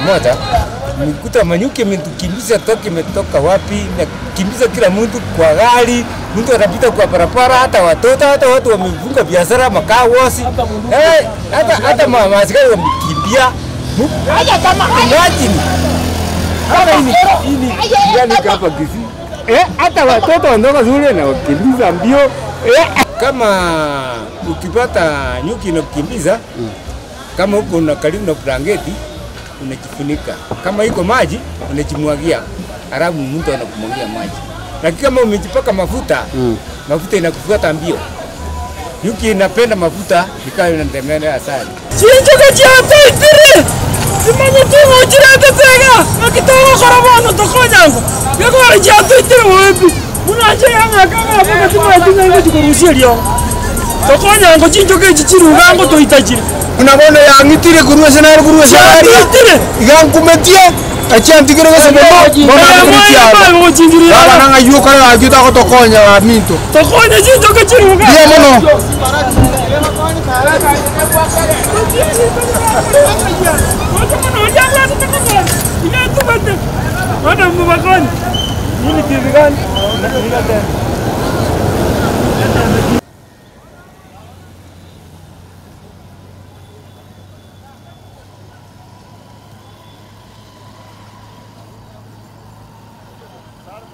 mwaka moja, nikuta manyuki imetukimbiza toka imetoka wapi, na kimbiza kila mtu kwa gari, mtu anapita kwa barabara, hata watoto, hata watu wamefunga biashara makawosi, hata maaskari wamekimbia, hata kama imagine kama ini yani hapa Kisii, hata watoto wanatoka shule na wakimbiza mbio, kama ukipata nyuki inakukimbiza, kama huko na karibu na blanketi unajifunika, kama iko maji unajimwagia, halafu mtu anakumwagia maji. Lakini kama umejipaka mafuta, mafuta inakufuata mbio. Nyuki inapenda mafuta, ikawa inatembea asali. Chinjo kajiata itire. Simanya tungo jirata tega. Akitoa karabono tokonyango. Yako ajiata itire wepi. Unaje yanga kama hapo kama tungo jikurushia leo. Tokonyango chinjo kajichiru ngango to itajiri. Unabona ya ngitire kuruwe sana kuruwe sana. Igankumetie. Achantikire kwa sababu mbona nanga yuko na ajuta ko tokonya wa minto. Tokonya chinjo kajiru ngango. Ndio mono. Ada mbakani. Ini kitu gani? Claro,